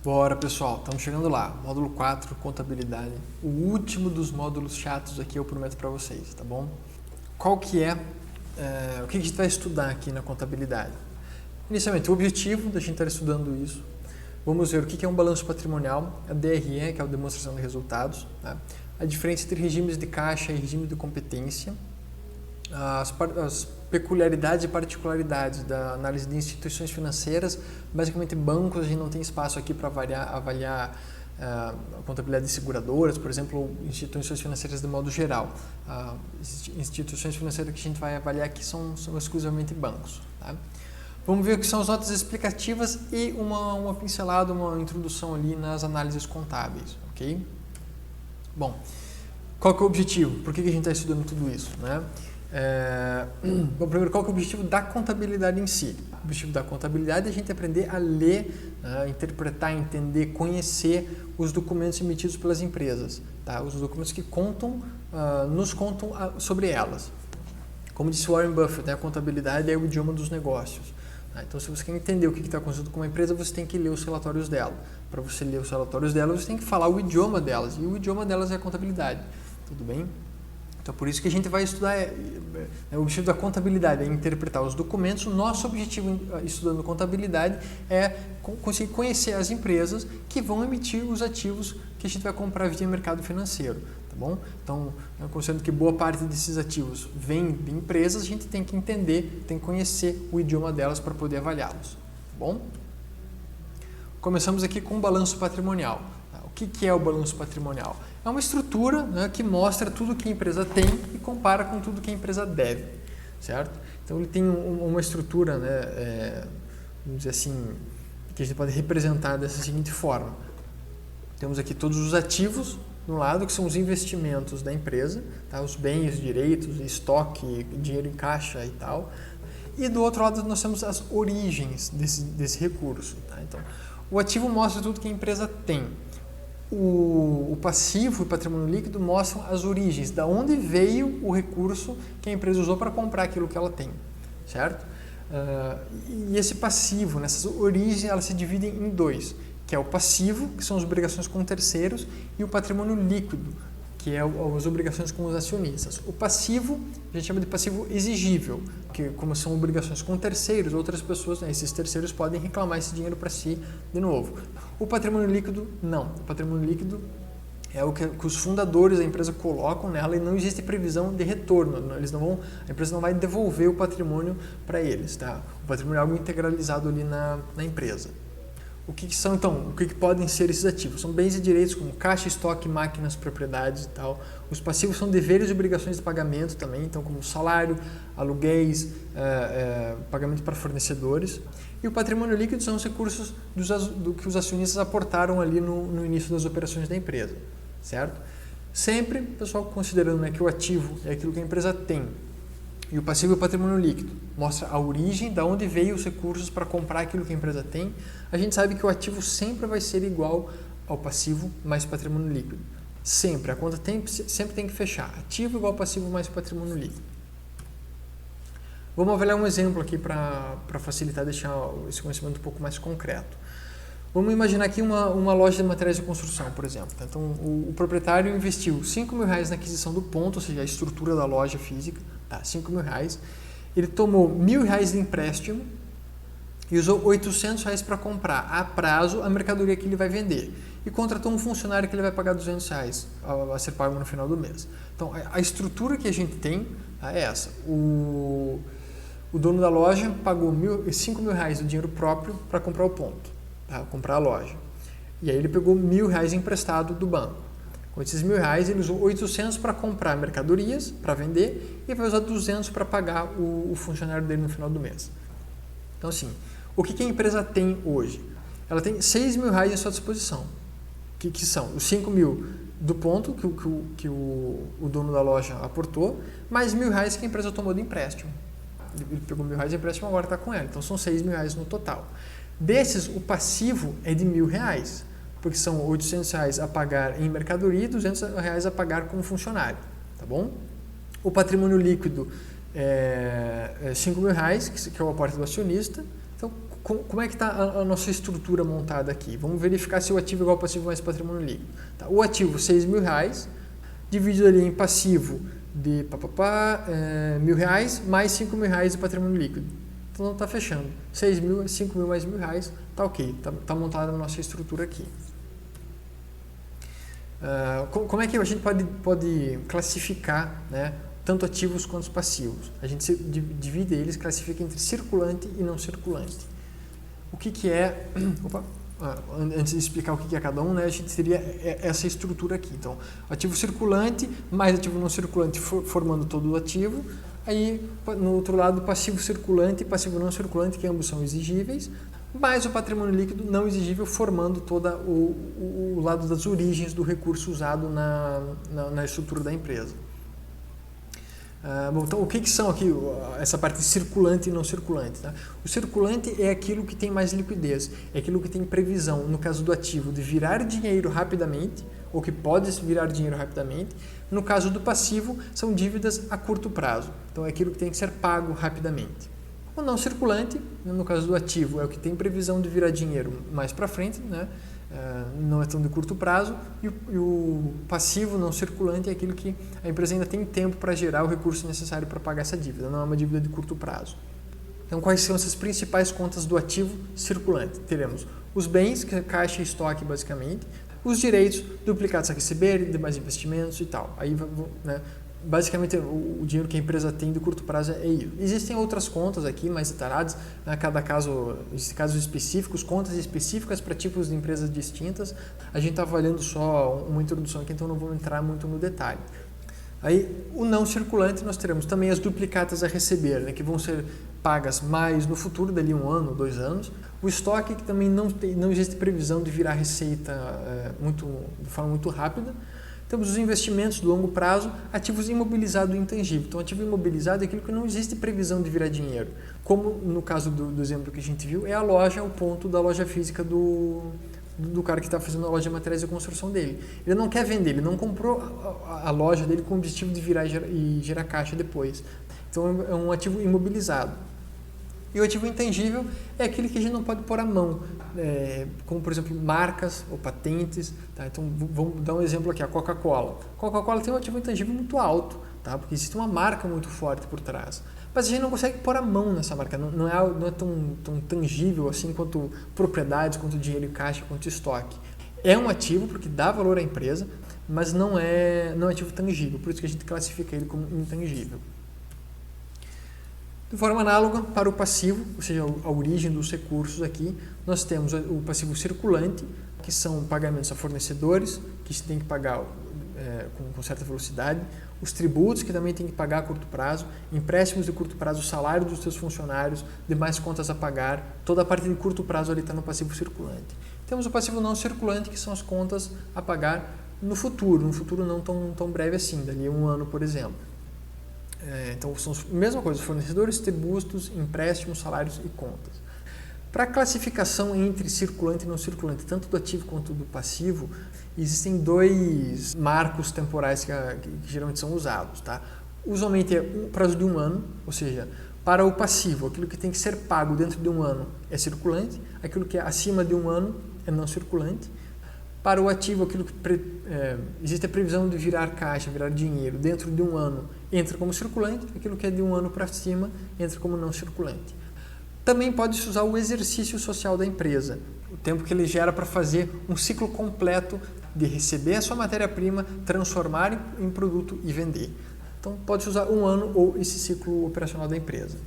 Bora, pessoal, estamos chegando lá. Módulo 4, contabilidade. O último dos módulos chatos aqui eu prometo para vocês, tá bom? Qual que é, o que a gente vai estudar aqui na contabilidade? Inicialmente, o objetivo da gente estar estudando isso. Vamos ver o que é um balanço patrimonial, a DRE, que é a demonstração de resultados, tá? A diferença entre regimes de caixa e regime de competência, as peculiaridades e particularidades da análise de instituições financeiras, basicamente bancos, a gente não tem espaço aqui para avaliar a contabilidade de seguradoras, por exemplo, ou instituições financeiras de modo geral. Instituições financeiras que a gente vai avaliar aqui são exclusivamente bancos. Tá? Vamos ver o que são as notas explicativas e uma pincelada, uma introdução ali nas análises contábeis, ok? Bom, qual que é o objetivo? Por que a gente está estudando tudo isso, né? Bom, primeiro, qual que é o objetivo da contabilidade em si? O objetivo da contabilidade é a gente aprender a ler, interpretar, entender, conhecer os documentos emitidos pelas empresas, tá? Os documentos que nos contam sobre elas. Como disse Warren Buffett, né? A contabilidade é o idioma dos negócios. Tá? Então, se você quer entender o que está acontecendo com uma empresa, você tem que ler os relatórios dela. Para você ler os relatórios dela, você tem que falar o idioma delas, e o idioma delas é a contabilidade. Tudo bem? Então, por isso que a gente vai estudar, o objetivo da contabilidade é interpretar os documentos. O nosso objetivo estudando contabilidade é conseguir conhecer as empresas que vão emitir os ativos que a gente vai comprar via mercado financeiro, tá bom? Então, considerando que boa parte desses ativos vem de empresas, a gente tem que entender, tem que conhecer o idioma delas para poder avaliá-los, tá bom? Começamos aqui com o balanço patrimonial. O que é o balanço patrimonial? É uma estrutura, né, que mostra tudo que a empresa tem e compara com tudo que a empresa deve, certo? Então ele tem uma estrutura, né, vamos dizer assim, que a gente pode representar dessa seguinte forma. Temos aqui todos os ativos de um lado, que são os investimentos da empresa, tá? Os bens, direitos, estoque, dinheiro em caixa e tal. E do outro lado nós temos as origens desse recurso. Tá? Então, o ativo mostra tudo que a empresa tem. O passivo e o patrimônio líquido mostram as origens, da onde veio o recurso que a empresa usou para comprar aquilo que ela tem, certo? E esse passivo, nessas origens, elas se dividem em dois, que é o passivo, que são as obrigações com terceiros, e o patrimônio líquido, que é as obrigações com os acionistas. O passivo, a gente chama de passivo exigível, que como são obrigações com terceiros, outras pessoas, né, esses terceiros podem reclamar esse dinheiro para si de novo. O patrimônio líquido, não. O patrimônio líquido é o que os fundadores da empresa colocam nela e não existe previsão de retorno. A empresa não vai devolver o patrimônio para eles. Tá? O patrimônio é algo integralizado ali na empresa. O que são, então, o que podem ser esses ativos? São bens e direitos como caixa, estoque, máquinas, propriedades e tal. Os passivos são deveres e obrigações de pagamento também, então como salário, aluguéis, pagamento para fornecedores. E o patrimônio líquido são os recursos do que os acionistas aportaram ali no início das operações da empresa, certo? Sempre, pessoal, considerando, né, que o ativo é aquilo que a empresa tem, e o passivo e o patrimônio líquido mostra a origem, da onde veio os recursos para comprar aquilo que a empresa tem. A gente sabe que o ativo sempre vai ser igual ao passivo mais patrimônio líquido. Sempre. A conta sempre tem que fechar. Ativo igual passivo mais patrimônio líquido. Vamos avaliar um exemplo aqui para facilitar, deixar esse conhecimento um pouco mais concreto. Vamos imaginar aqui uma loja de materiais de construção, por exemplo. Então, o proprietário investiu R$5.000 na aquisição do ponto, ou seja, a estrutura da loja física, tá? R$5.000. Ele tomou R$1.000 de empréstimo e usou R$800 para comprar a prazo a mercadoria que ele vai vender. E contratou um funcionário que ele vai pagar R$200 a ser pago no final do mês. Então, a estrutura que a gente tem, tá, é essa. O dono da loja pagou R$5.000 do dinheiro próprio para comprar o ponto. Tá, comprar a loja. E aí ele pegou R$1.000 emprestado do banco. Com esses R$1.000 ele usou 800 para comprar mercadorias, para vender, e vai usar 200 para pagar o funcionário dele no final do mês. Então assim, o que a empresa tem hoje? Ela tem R$6.000 à sua disposição, que são os 5.000 do ponto que o dono da loja aportou, mais R$1.000 que a empresa tomou de empréstimo. Ele pegou R$1.000 de empréstimo, agora está com ela. Então são R$6.000 no total. Desses, o passivo é de R$1.000, porque são R$800 a pagar em mercadoria e R$200 a pagar como funcionário, tá bom? O patrimônio líquido é R$5.000, que é o aporte do acionista. Então, como é que está a nossa estrutura montada aqui? Vamos verificar se o ativo é igual ao passivo mais patrimônio líquido. Tá? O ativo, R$6.000, dividido ali em passivo de R$1.000 mais R$5.000 de patrimônio líquido. Então, está fechando. 6 mil, 5 mil mais R$1.000, está ok. Está montada a nossa estrutura aqui. Como é que a gente pode classificar, né, tanto ativos quanto passivos? A gente divide eles, classifica entre circulante e não circulante. O que é... antes de explicar o que é cada um, né, a gente teria essa estrutura aqui. Então, ativo circulante mais ativo não circulante formando todo o ativo. Aí, no outro lado, passivo circulante e passivo não circulante, que ambos são exigíveis, mais o patrimônio líquido não exigível formando todo o lado das origens do recurso usado na estrutura da empresa. Bom, então, o que são aqui essa parte circulante e não circulante? Tá? O circulante é aquilo que tem mais liquidez, é aquilo que tem previsão, no caso do ativo, de virar dinheiro rapidamente, ou que pode virar dinheiro rapidamente. No caso do passivo, são dívidas a curto prazo, então é aquilo que tem que ser pago rapidamente. O não circulante, no caso do ativo, é o que tem previsão de virar dinheiro mais para frente, né? Não é tão de curto prazo, e o passivo não circulante é aquilo que a empresa ainda tem tempo para gerar o recurso necessário para pagar essa dívida, não é uma dívida de curto prazo. Então, quais são essas principais contas do ativo circulante? Teremos os bens, que é caixa e estoque basicamente, os direitos, duplicados a receber, demais investimentos e tal. Aí, né, basicamente, o dinheiro que a empresa tem de curto prazo é isso. Existem outras contas aqui, mais detalhadas, né? Cada caso, existem casos específicos, contas específicas para tipos de empresas distintas. A gente está avaliando só uma introdução aqui, então não vou entrar muito no detalhe. Aí, o não circulante, nós teremos também as duplicatas a receber, né? Que vão ser pagas mais no futuro, dali 1 ano, 2 anos. O estoque, que também não existe previsão de virar receita de forma muito rápida. Temos os investimentos de longo prazo, ativos imobilizados e intangíveis. Então, ativo imobilizado é aquilo que não existe previsão de virar dinheiro. Como no caso do exemplo que a gente viu, é a loja, o ponto da loja física do cara que está fazendo a loja de materiais de construção dele. Ele não quer vender, ele não comprou a loja dele com o objetivo de virar e gerar caixa depois. Então, é um ativo imobilizado. E o ativo intangível é aquele que a gente não pode pôr à mão, como, por exemplo, marcas ou patentes. Tá? Então, vamos dar um exemplo aqui, a Coca-Cola. A Coca-Cola tem um ativo intangível muito alto, tá? Porque existe uma marca muito forte por trás. Mas a gente não consegue pôr a mão nessa marca, não é tão tangível assim quanto propriedades, quanto dinheiro em caixa, quanto estoque. É um ativo porque dá valor à empresa, mas não é ativo tangível, por isso que a gente classifica ele como intangível. De forma análoga para o passivo, ou seja, a origem dos recursos aqui, nós temos o passivo circulante, que são pagamentos a fornecedores, que se tem que pagar com certa velocidade, os tributos, que também tem que pagar a curto prazo, empréstimos de curto prazo, o salário dos seus funcionários, demais contas a pagar, toda a parte de curto prazo ali está no passivo circulante. Temos o passivo não circulante, que são as contas a pagar no futuro não tão breve assim, dali 1 ano, por exemplo. Então, são a mesma coisa, fornecedores, tributos, empréstimos, salários e contas. Para a classificação entre circulante e não circulante, tanto do ativo quanto do passivo, existem 2 marcos temporais que geralmente são usados. Tá? Usualmente é um prazo de 1 ano, ou seja, para o passivo, aquilo que tem que ser pago dentro de 1 ano é circulante, aquilo que é acima de 1 ano é não circulante. Para o ativo, aquilo que existe a previsão de virar caixa, virar dinheiro dentro de 1 ano, entra como circulante, aquilo que é de 1 ano para cima entra como não circulante. Também pode-se usar o exercício social da empresa, o tempo que ele gera para fazer um ciclo completo de receber a sua matéria-prima, transformar em produto e vender. Então, pode-se usar 1 ano ou esse ciclo operacional da empresa.